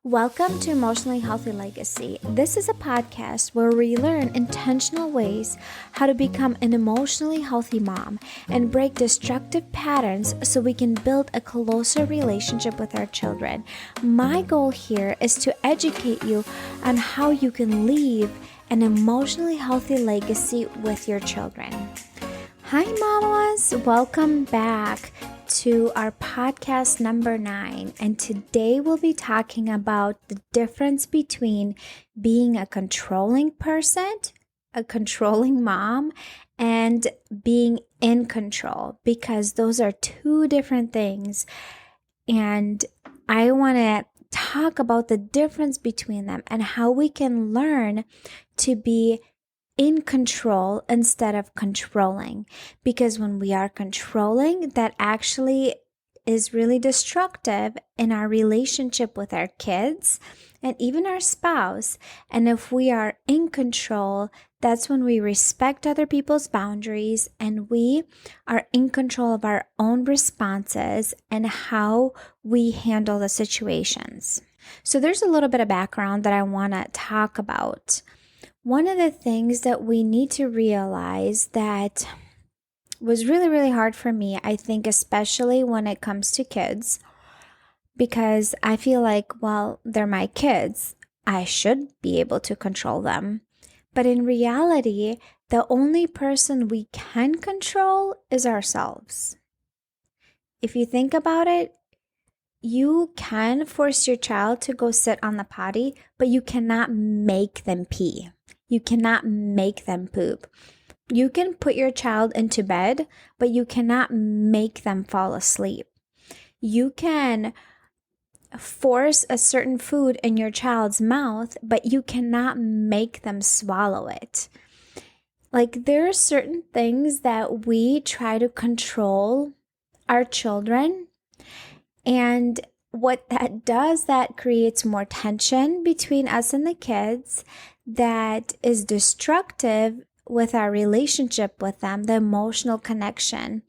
Welcome to Emotionally Healthy Legacy. This is a podcast where we learn intentional ways how to become an emotionally healthy mom and break destructive patterns so we can build a closer relationship with our children. My goal here is to educate you on how you can leave an emotionally healthy legacy with your children. Hi, mamas. Welcome back to our podcast number 9. And today we'll be talking about the difference between being a controlling person, a controlling mom, and being in control, because those are two different things. And I want to talk about the difference between them and how we can learn to be in control instead of controlling, because when we are controlling, that actually is really destructive in our relationship with our kids and even our spouse. And if we are in control, that's when we respect other people's boundaries and we are in control of our own responses and how we handle the situations. So there's a little bit of background that I want to talk about. One of the things that we need to realize that was really, really hard for me, I think, especially when it comes to kids, because I feel like, well, they're my kids. I should be able to control them. But in reality, the only person we can control is ourselves. If you think about it, you can force your child to go sit on the potty, but you cannot make them pee. You cannot make them poop. You can put your child into bed, but you cannot make them fall asleep. You can force a certain food in your child's mouth, but you cannot make them swallow it. Like, there are certain things that we try to control our children, and what that does, that creates more tension between us and the kids that is destructive with our relationship with them, the emotional connection.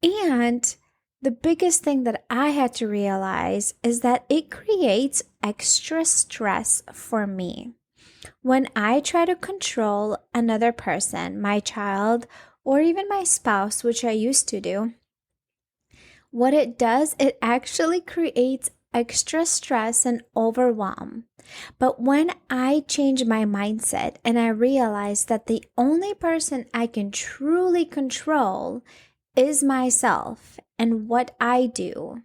And the biggest thing that I had to realize is that it creates extra stress for me. When I try to control another person, my child, or even my spouse, which I used to do, what it does, it actually creates extra stress and overwhelm. But when I change my mindset and I realize that the only person I can truly control is myself and what I do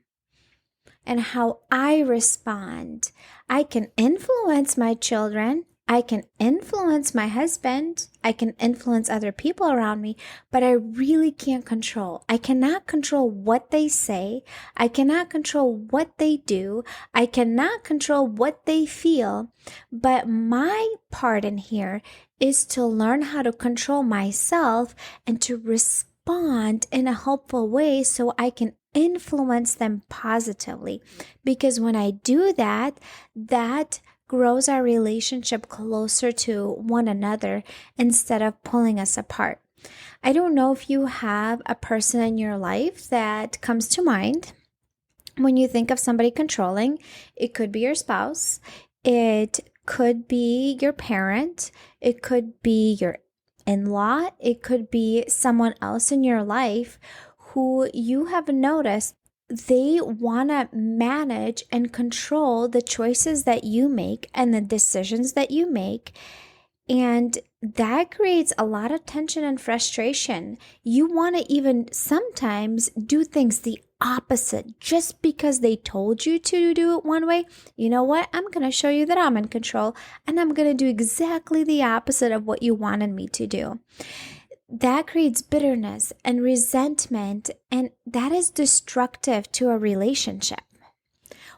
and how I respond, I can influence my children. I can influence my husband. I can influence other people around me, but I really can't control. I cannot control what they say. I cannot control what they do. I cannot control what they feel. But my part in here is to learn how to control myself and to respond in a helpful way so I can influence them positively. Because when I do that, that grows our relationship closer to one another instead of pulling us apart. I don't know if you have a person in your life that comes to mind when you think of somebody controlling. It could be your spouse. It could be your parent. It could be your in-law. It could be someone else in your life who you have noticed they want to manage and control the choices that you make and the decisions that you make. And that creates a lot of tension and frustration. You want to even sometimes do things the opposite just because they told you to do it one way. You know what? I'm going to show you that I'm in control and I'm going to do exactly the opposite of what you wanted me to do. That creates bitterness and resentment, and that is destructive to a relationship.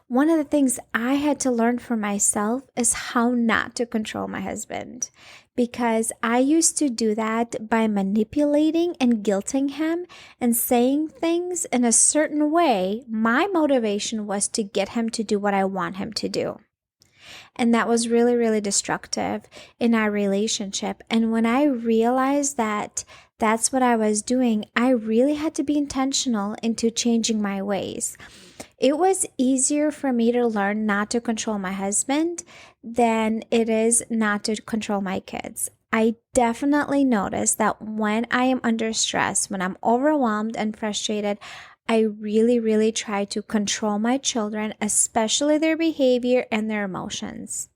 One of the things I had to learn for myself is how not to control my husband, because I used to do that by manipulating and guilting him and saying things in a certain way. My motivation was to get him to do what I want him to do. And that was really, really destructive in our relationship. And when I realized that that's what I was doing, I really had to be intentional into changing my ways. It was easier for me to learn not to control my husband than it is not to control my kids. I definitely notice that when I am under stress, when I'm overwhelmed and frustrated, I really, really try to control my children, especially their behavior and their emotions.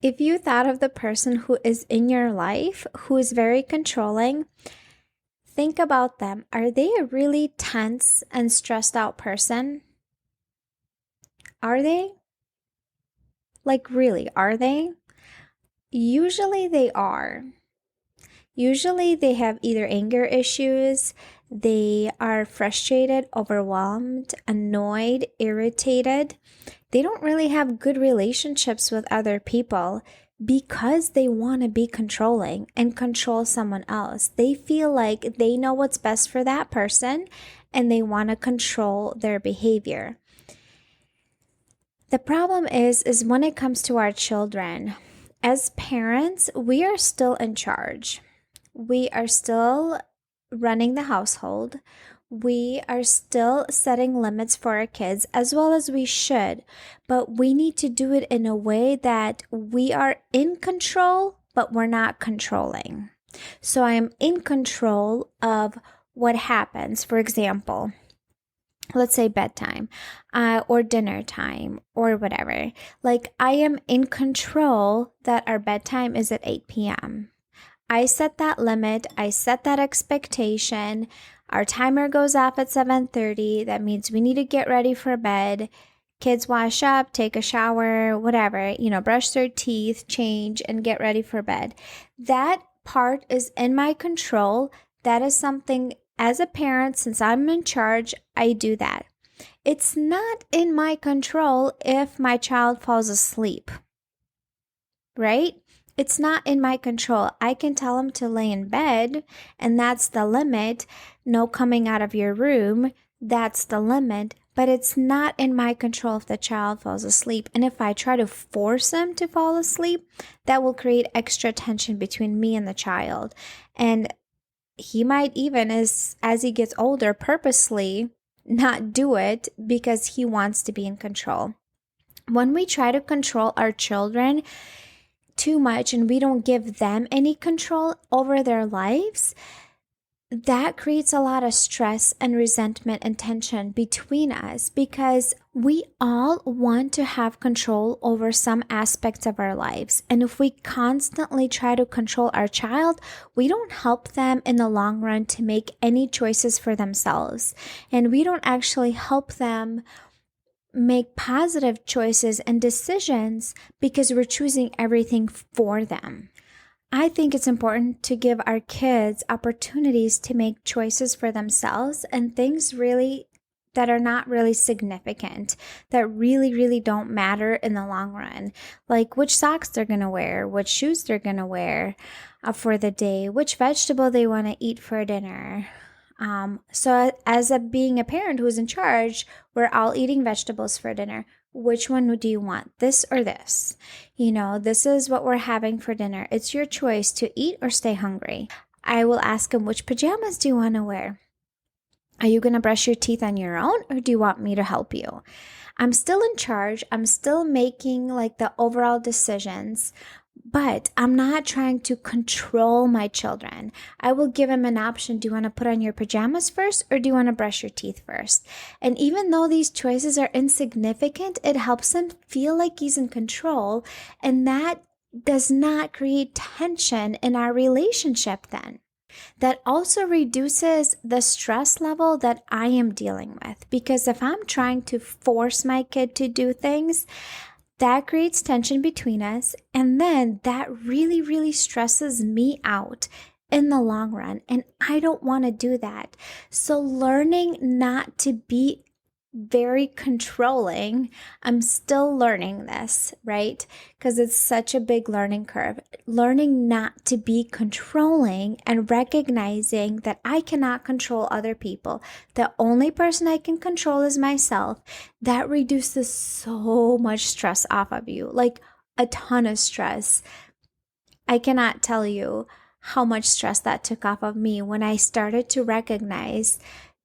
If you thought of the person who is in your life who is very controlling, think about them. Are they a really tense and stressed out person? Are they? Like, really, are they? Usually they are. Usually they have either anger issues, they are frustrated, overwhelmed, annoyed, irritated. They don't really have good relationships with other people because they want to be controlling and control someone else. They feel like they know what's best for that person and they want to control their behavior. The problem is when it comes to our children, as parents, we are still in charge. We are still running the household. We are still setting limits for our kids as well as we should, but we need to do it in a way that we are in control, but we're not controlling. So I am in control of what happens. For example, let's say bedtime or dinner time or whatever. Like, I am in control that our bedtime is at 8 p.m. I set that limit. I set that expectation. Our timer goes off at 7:30. That means we need to get ready for bed. Kids wash up, take a shower, whatever, brush their teeth, change, and get ready for bed. That part is in my control. That is something, as a parent, since I'm in charge, I do that. It's not in my control if my child falls asleep, right? It's not in my control. I can tell him to lay in bed, and that's the limit. No coming out of your room, that's the limit. But it's not in my control if the child falls asleep. And if I try to force him to fall asleep, that will create extra tension between me and the child. And he might even, as he gets older, purposely not do it because he wants to be in control. When we try to control our children too much and we don't give them any control over their lives, that creates a lot of stress and resentment and tension between us because we all want to have control over some aspects of our lives. And if we constantly try to control our child, we don't help them in the long run to make any choices for themselves. And we don't actually help them make positive choices and decisions because we're choosing everything for them. I think it's important to give our kids opportunities to make choices for themselves and things really that are not really significant, that really, really don't matter in the long run. Like which socks they're going to wear, which shoes they're going to wear for the day, which vegetable they want to eat for dinner. So as being a parent who's in charge, we're all eating vegetables for dinner. Which one do you want, this or this? This is what we're having for dinner. It's your choice to eat or stay hungry. I will ask them, which pajamas do you want to wear? Are you going to brush your teeth on your own or do you want me to help you? I'm still in charge. I'm still making like the overall decisions, but I'm not trying to control my children. I will give them an option. Do you want to put on your pajamas first or do you want to brush your teeth first? And even though these choices are insignificant, it helps him feel like he's in control. And that does not create tension in our relationship then. That also reduces the stress level that I am dealing with. Because if I'm trying to force my kid to do things, that creates tension between us. And then that really, really stresses me out in the long run. And I don't want to do that. So learning not to be very controlling, I'm still learning this, right? Because it's such a big learning curve. Learning not to be controlling and recognizing that I cannot control other people. The only person I can control is myself. That reduces so much stress off of you, like a ton of stress. I cannot tell you how much stress that took off of me when I started to recognize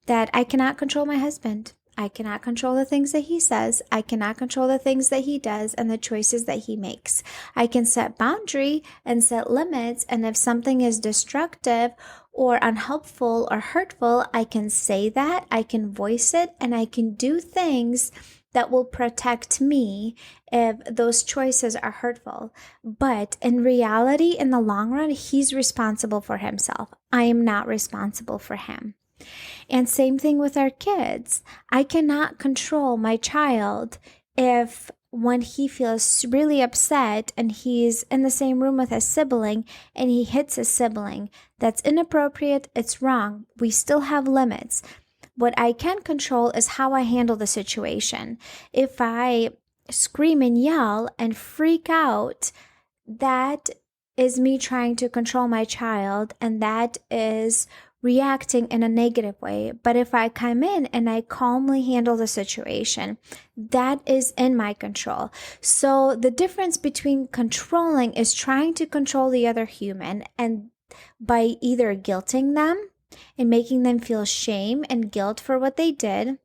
that I cannot control my husband. I cannot control the things that he says. I cannot control the things that he does and the choices that he makes. I can set boundary and set limits, and if something is destructive or unhelpful or hurtful, I can say that, I can voice it, and I can do things that will protect me if those choices are hurtful. But in reality, in the long run, he's responsible for himself. I am not responsible for him. And same thing with our kids. I cannot control my child if when he feels really upset and he's in the same room with a sibling and he hits a sibling. That's inappropriate. It's wrong. We still have limits. What I can control is how I handle the situation. If I scream and yell and freak out, that is me trying to control my child, and that is reacting in a negative way. But if I come in and I calmly handle the situation, that is in my control. So the difference between controlling is trying to control the other human, and by either guilting them and making them feel shame and guilt for what they did,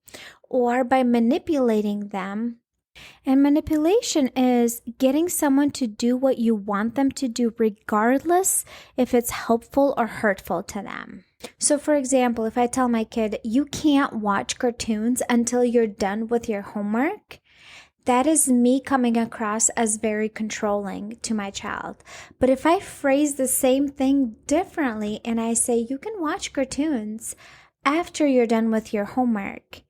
or by manipulating them. And manipulation is getting someone to do what you want them to do, regardless if it's helpful or hurtful to them. So for example, if I tell my kid, you can't watch cartoons until you're done with your homework, that is me coming across as very controlling to my child. But if I phrase the same thing differently and I say, you can watch cartoons after you're done with your homework,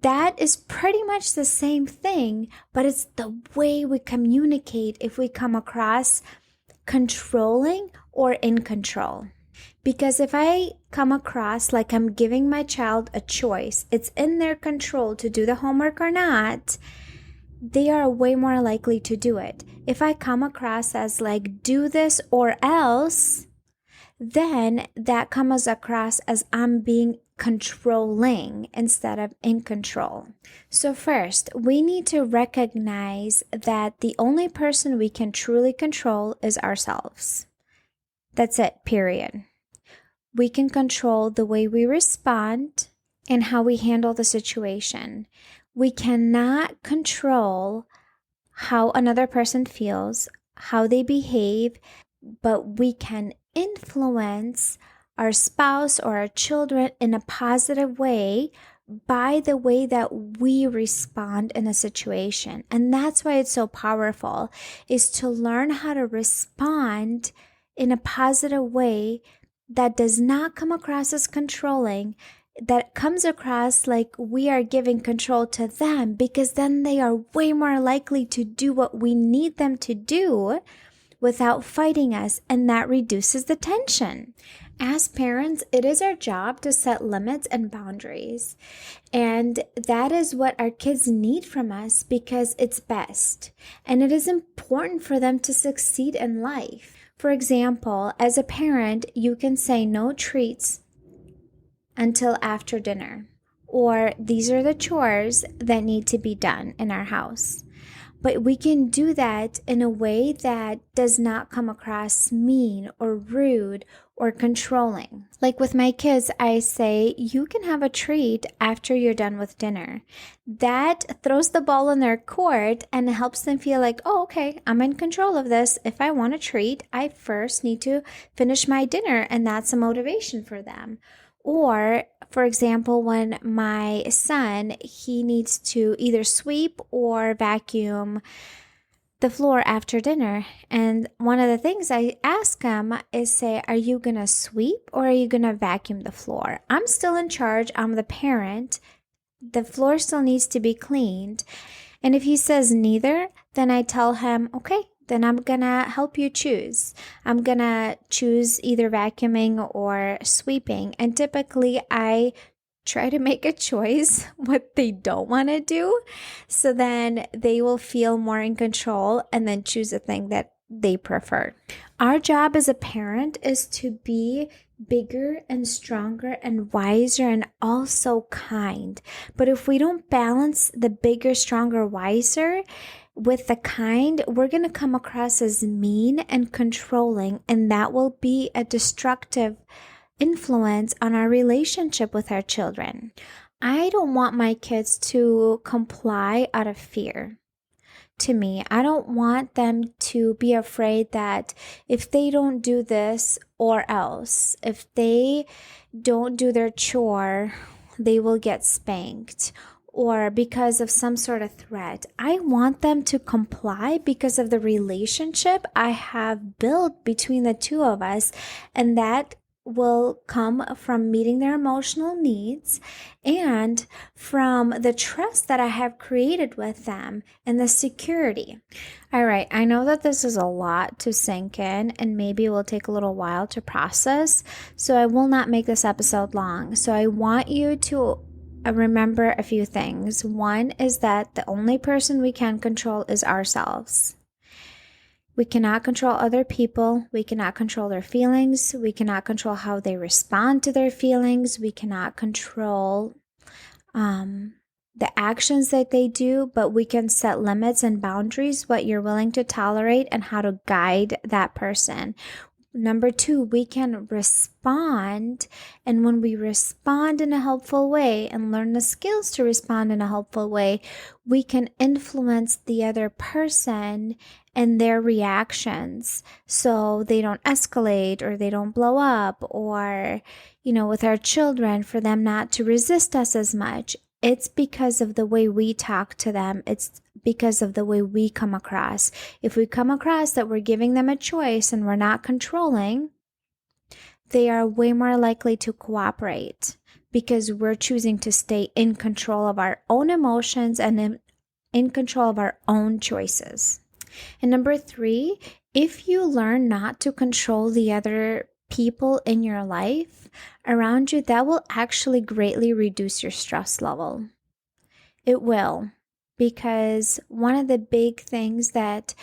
that is pretty much the same thing, but it's the way we communicate if we come across controlling or in control. Because if I come across like I'm giving my child a choice, it's in their control to do the homework or not, they are way more likely to do it. If I come across as like, do this or else, then that comes across as I'm being controlling instead of in control. So first, we need to recognize that the only person we can truly control is ourselves. That's it, period. We can control the way we respond and how we handle the situation. We cannot control how another person feels, how they behave, but we can influence our spouse or our children in a positive way by the way that we respond in a situation. And that's why it's so powerful, is to learn how to respond in a positive way that does not come across as controlling, that comes across like we are giving control to them, because then they are way more likely to do what we need them to do without fighting us, and that reduces the tension. As parents, it is our job to set limits and boundaries, and that is what our kids need from us because it's best, and it is important for them to succeed in life. For example, as a parent, you can say no treats until after dinner, or these are the chores that need to be done in our house. But we can do that in a way that does not come across mean or rude or controlling. Like with my kids, I say, you can have a treat after you're done with dinner. That throws the ball in their court and helps them feel like, oh, okay, I'm in control of this. If I want a treat, I first need to finish my dinner, and that's a motivation for them. Or, for example, when my son, he needs to either sweep or vacuum the floor after dinner. And one of the things I ask him is say, are you going to sweep or are you going to vacuum the floor? I'm still in charge. I'm the parent. The floor still needs to be cleaned. And if he says neither, then I tell him, okay, then I'm going to help you choose. I'm going to choose either vacuuming or sweeping. And typically I try to make a choice what they don't want to do, so then they will feel more in control and then choose a thing that they prefer. Our job as a parent is to be bigger and stronger and wiser and also kind. But if we don't balance the bigger, stronger, wiser with the kind, we're going to come across as mean and controlling, and that will be a destructive influence on our relationship with our children. I don't want my kids to comply out of fear. To me, I don't want them to be afraid that if they don't do this or else, if they don't do their chore, they will get spanked or because of some sort of threat. I want them to comply because of the relationship I have built between the two of us, and that will come from meeting their emotional needs and from the trust that I have created with them and the security. All right, I know that this is a lot to sink in and maybe it will take a little while to process, so I will not make this episode long. So I want you to remember a few things. One is that the only person we can control is ourselves. We cannot control other people. We cannot control their feelings. We cannot control how they respond to their feelings. We cannot control the actions that they do, but we can set limits and boundaries, what you're willing to tolerate and how to guide that person. Number 2, we can respond. And when we respond in a helpful way and learn the skills to respond in a helpful way, we can influence the other person and their reactions so they don't escalate or they don't blow up, or, with our children, for them not to resist us as much. It's because of the way we talk to them. It's because of the way we come across. If we come across that we're giving them a choice and we're not controlling, they are way more likely to cooperate because we're choosing to stay in control of our own emotions and in control of our own choices. And number 3, if you learn not to control the other people in your life around you, that will actually greatly reduce your stress level. It will, because one of the big things that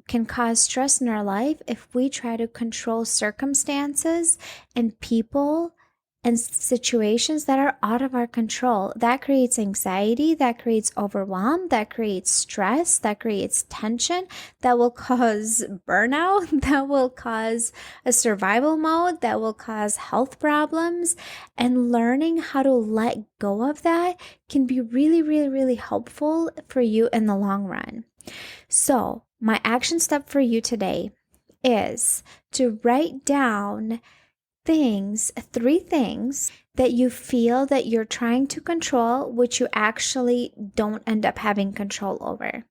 can cause stress in our life, if we try to control circumstances and people and situations that are out of our control, that creates anxiety, that creates overwhelm, that creates stress, that creates tension, that will cause burnout, that will cause a survival mode, that will cause health problems. And learning how to let go of that can be really, really, really helpful for you in the long run. So my action step for you today is to write down 3 things that you feel that you're trying to control, which you actually don't end up having control over.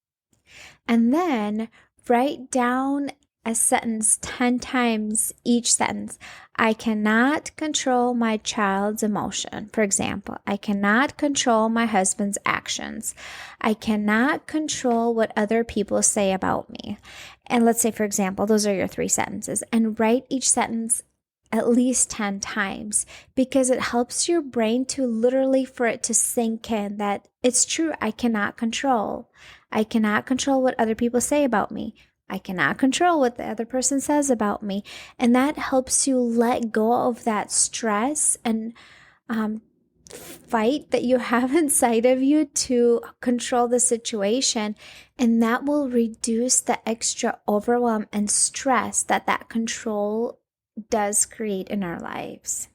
And then write down a sentence 10 times each sentence. I cannot control my child's emotion. For example, I cannot control my husband's actions. I cannot control what other people say about me. And let's say, for example, those are your 3 sentences. And write each sentence at least 10 times, because it helps your brain to literally, for it to sink in that it's true. I cannot control. I cannot control what other people say about me. I cannot control what the other person says about me. And that helps you let go of that stress and fight that you have inside of you to control the situation. And that will reduce the extra overwhelm and stress that control does create in our lives.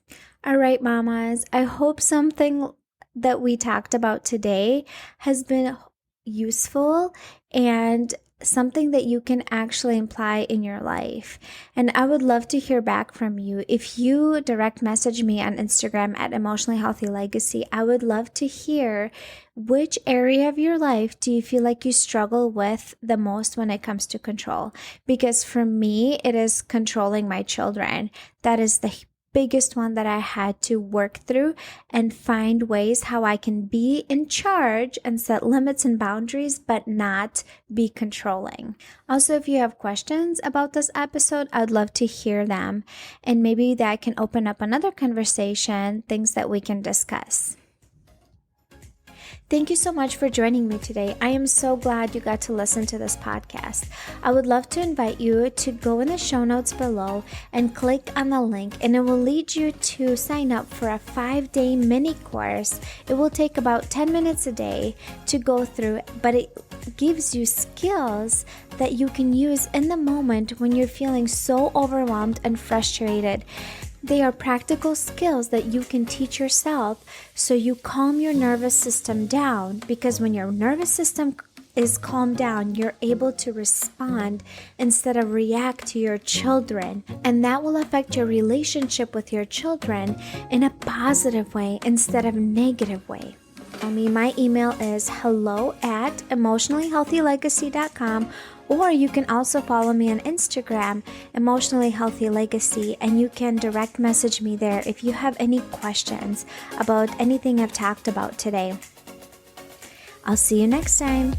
All right, mamas, I hope something that we talked about today has been useful and something that you can actually apply in your life. And I would love to hear back from you. If you direct message me on Instagram at Emotionally Healthy Legacy, I would love to hear which area of your life do you feel like you struggle with the most when it comes to control? Because for me, it is controlling my children. That is the biggest one that I had to work through and find ways how I can be in charge and set limits and boundaries, but not be controlling. Also, if you have questions about this episode, I'd love to hear them. And maybe that can open up another conversation, things that we can discuss. Thank you so much for joining me today. I am so glad you got to listen to this podcast. I would love to invite you to go in the show notes below and click on the link, and it will lead you to sign up for a 5-day mini course. It will take about 10 minutes a day to go through, but it gives you skills that you can use in the moment when you're feeling so overwhelmed and frustrated. They are practical skills that you can teach yourself so you calm your nervous system down, because when your nervous system is calmed down, you're able to respond instead of react to your children. And that will affect your relationship with your children in a positive way instead of negative way. My email is hello@emotionallyhealthylegacy.com, or you can also follow me on Instagram, Emotionally Healthy Legacy, and you can direct message me there if you have any questions about anything I've talked about today. I'll see you next time.